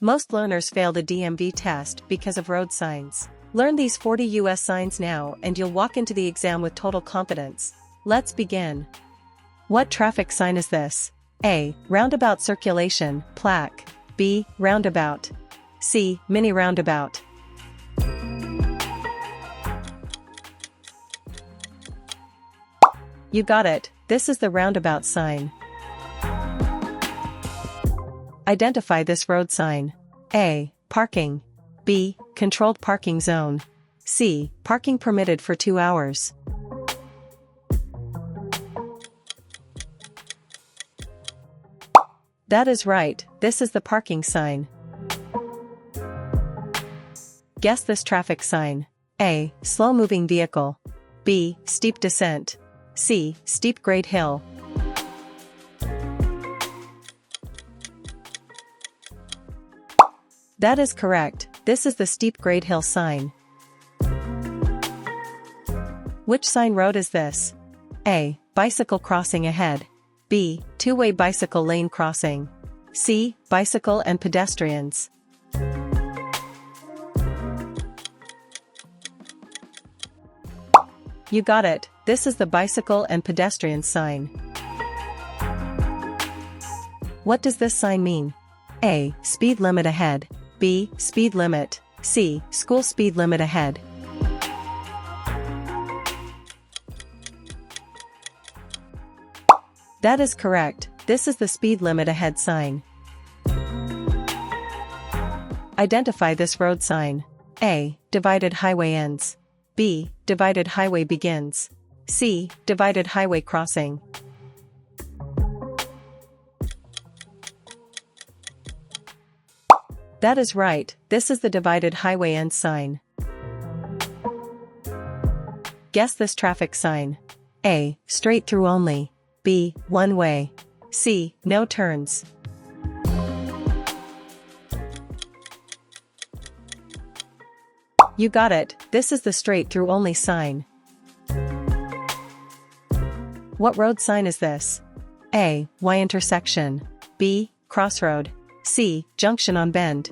Most learners fail the DMV test because of road signs. Learn these 40 US signs now and you'll walk into the exam with total confidence. Let's begin. What traffic sign is this? A. Roundabout circulation, plaque. B. Roundabout. C. Mini roundabout. You got it, this is the roundabout sign. Identify this road sign. A. Parking. B. Controlled parking zone. C. Parking permitted for 2 hours. That is right, this is the parking sign. Guess this traffic sign. A. Slow-moving vehicle. B. Steep descent. C. Steep grade hill. That is correct, this is the steep grade hill sign. Which sign road is this? A. Bicycle crossing ahead. B. Two-way bicycle lane crossing. C. Bicycle and pedestrians. You got it, this is the bicycle and pedestrian sign. What does this sign mean? A. Speed limit ahead. B. Speed limit. C. School speed limit ahead. That is correct, this is the speed limit ahead sign. Identify this road sign. A. Divided highway ends. B. Divided highway begins. C. Divided highway crossing. That is right, this is the divided highway end sign. Guess this traffic sign. A. Straight through only. B. One way. C. No turns. You got it, this is the straight through only sign. What road sign is this? A. Y intersection. B. Crossroad. C. Junction on bend.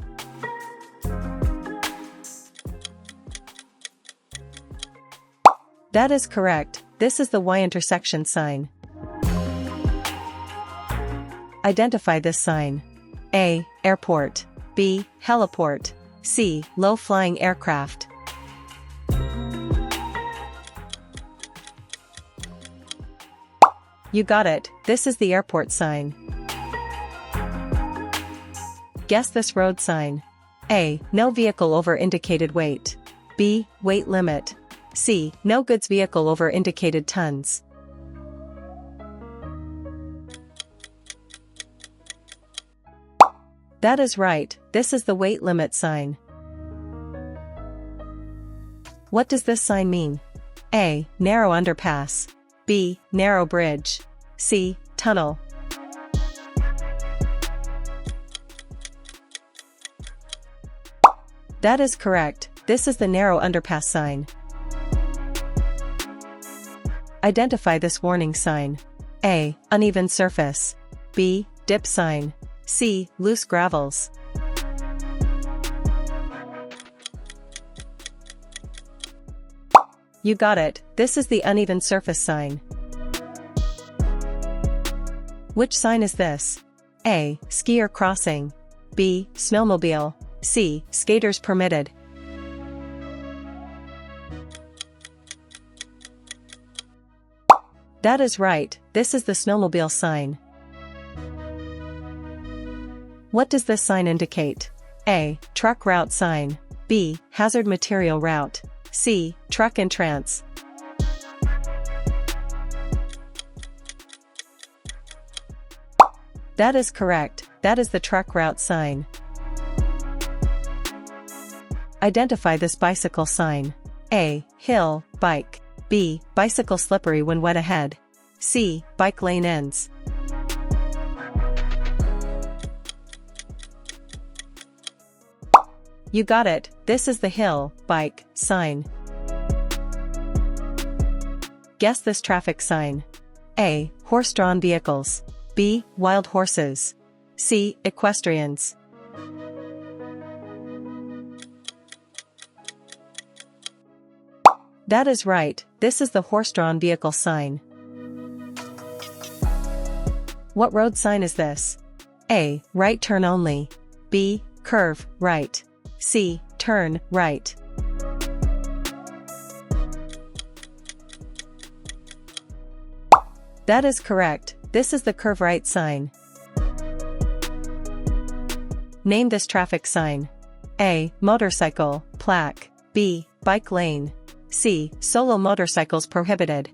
That is correct, this is the Y intersection sign. Identify this sign. A. Airport. B. Heliport. C. Low-flying aircraft. You got it, this is the airport sign. Guess this road sign. A. No vehicle over indicated weight. B. Weight limit. C. No goods vehicle over indicated tons. That is right, this is the weight limit sign. What does this sign mean? A. Narrow underpass. B. Narrow bridge. C. Tunnel. That is correct, this is the narrow underpass sign. Identify this warning sign. A. Uneven surface. B. Dip sign. C. Loose gravels. You got it, this is the uneven surface sign. Which sign is this? A. Skier crossing. B. Snowmobile. C. Skaters permitted. That is right, this is the snowmobile sign. What does this sign indicate? A. Truck route sign. B. Hazard material route. C. Truck entrance. That is correct, that is the truck route sign. Identify this bicycle sign. A. Hill, bike. B. Bicycle slippery when wet ahead. C. Bike lane ends. You got it, this is the hill, bike, sign. Guess this traffic sign. A. Horse-drawn vehicles. B. Wild horses. C. Equestrians. That is right, this is the horse-drawn vehicle sign. What road sign is this? A. Right turn only. B. Curve, right. C. Turn, right. That is correct, this is the curve right sign. Name this traffic sign. A. Motorcycle, plaque. B. Bike lane. C. Solo motorcycles prohibited.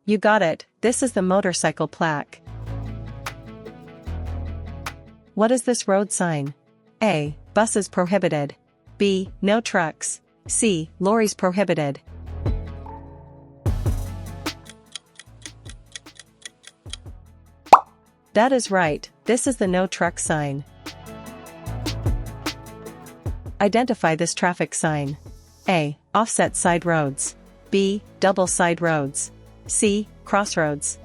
You got it, this is the motorcycle plaque. What is this road sign? A. Buses prohibited. B. No trucks. C. Lorries prohibited. That is right, this is the no truck sign. Identify this traffic sign. A. Offset side roads. B. Double side roads. C. Crossroads.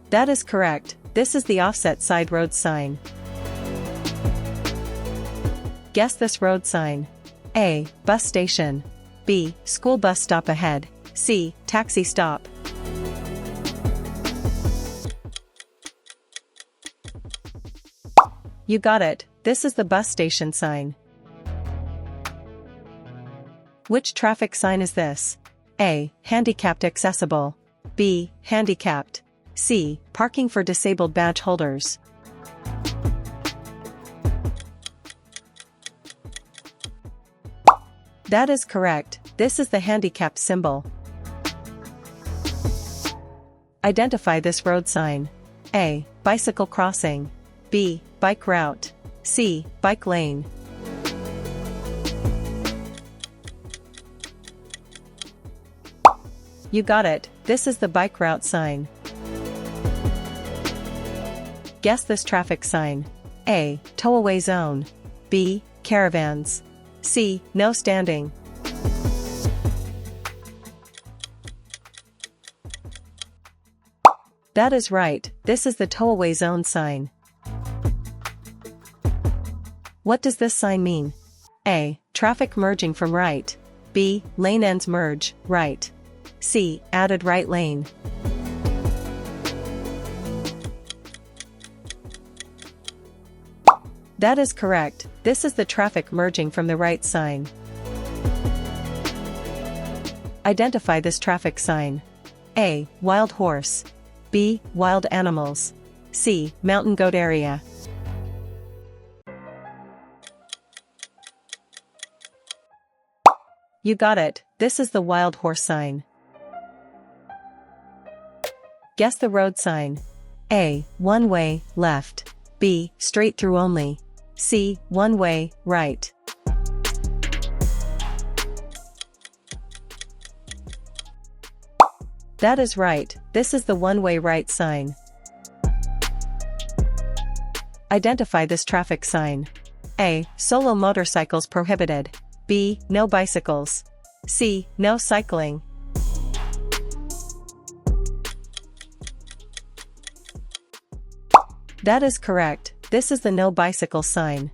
That is correct, this is the offset side road sign. Guess this road sign. A. Bus station. B. School bus stop ahead. C. Taxi stop. You got it, this is the bus station sign. Which traffic sign is this? A. Handicapped accessible. B. Handicapped. C. Parking for disabled badge holders. That is correct, this is the handicapped symbol. Identify this road sign. A. Bicycle crossing. B. Bike route. C. Bike lane. You got it, this is the bike route sign. Guess this traffic sign. A. Tow-away zone. B. Caravans. C. No standing. That is right, this is the tow-away zone sign. What does this sign mean? A. Traffic merging from right. B. Lane ends merge, right. C. Added right lane. That is correct, this is the traffic merging from the right sign. Identify this traffic sign. A. Wild horse. B. Wild animals. C. Mountain goat area. You got it, this is the wild horse sign. Guess the road sign. A. One way, left. B. Straight through only. C. One way, right. That is right, this is the one-way right sign. Identify this traffic sign. A. Solo motorcycles prohibited. B. No bicycles. C. No cycling. That is correct, this is the no bicycle sign.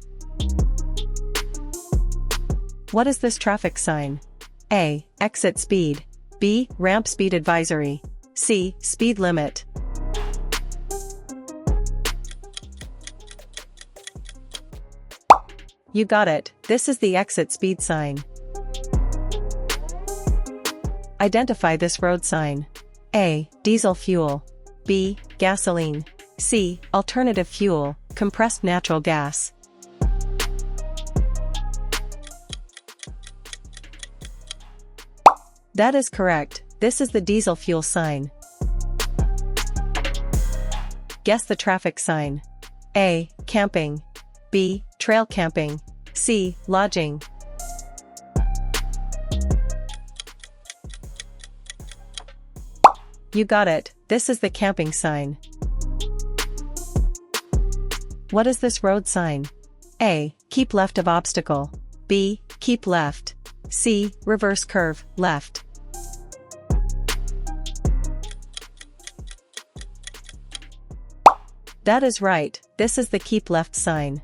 What is this traffic sign? A. Exit speed. B. Ramp speed advisory. C. Speed limit. You got it, this is the exit speed sign. Identify this road sign. A. Diesel fuel. B. Gasoline. C. Alternative fuel, compressed natural gas. That is correct, this is the diesel fuel sign. Guess the traffic sign. A. Camping. B. Trail camping. C. Lodging. You got it, this is the camping sign. What is this road sign? A. Keep left of obstacle. B. Keep left. C. Reverse curve, left. That is right, this is the keep left sign.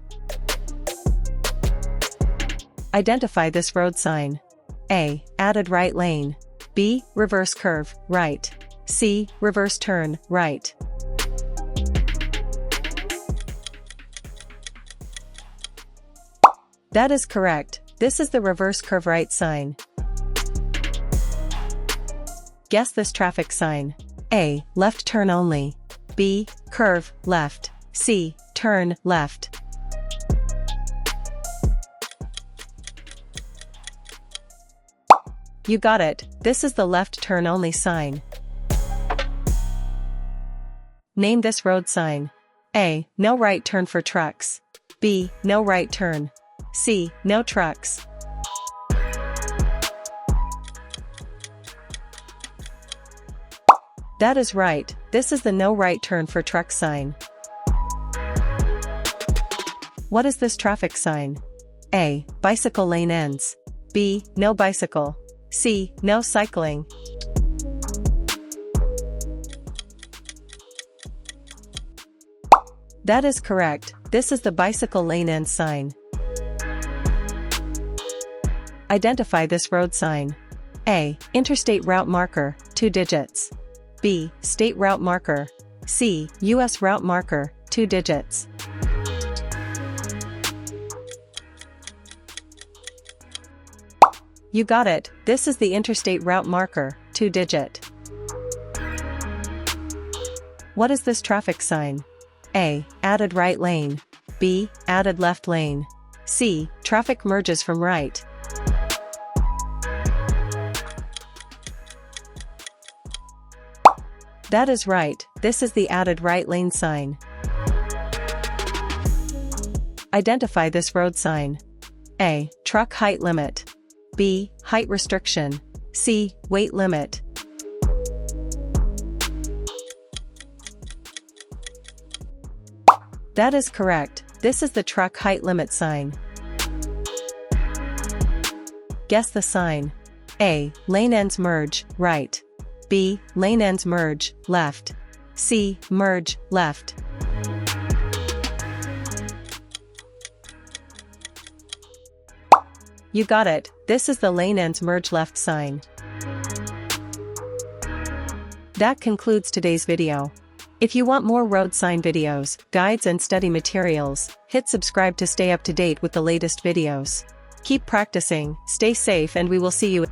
Identify this road sign. A. Added right lane. B. Reverse curve, right. C. Reverse turn, right. That is correct, this is the reverse curve right sign. Guess this traffic sign. A. Left turn only. B. Curve, left. C. Turn, left. You got it, this is the left turn only sign. Name this road sign. A. No right turn for trucks. B. No right turn. C. No trucks. That is right, this is the no right turn for truck sign. What is this traffic sign? A. Bicycle lane ends. B. No bicycle. C. No cycling. That is correct, this is the bicycle lane end sign. Identify this road sign. A. Interstate route marker, 2 digits. B. State route marker. C. US route marker, 2 digits. You got it, this is the interstate route marker, 2 digit. What is this traffic sign? A. Added right lane. B. Added left lane. C. Traffic merges from right. That is right, this is the added right lane sign. Identify this road sign. A. Truck height limit. B. Height restriction. C. Weight limit. That is correct, this is the truck height limit sign. Guess the sign. A. Lane ends merge, right. B. Lane ends merge, left. C. Merge, left. You got it, this is the lane ends merge left sign. That concludes today's video. If you want more road sign videos, guides and study materials, hit subscribe to stay up to date with the latest videos. Keep practicing, stay safe, and we will see you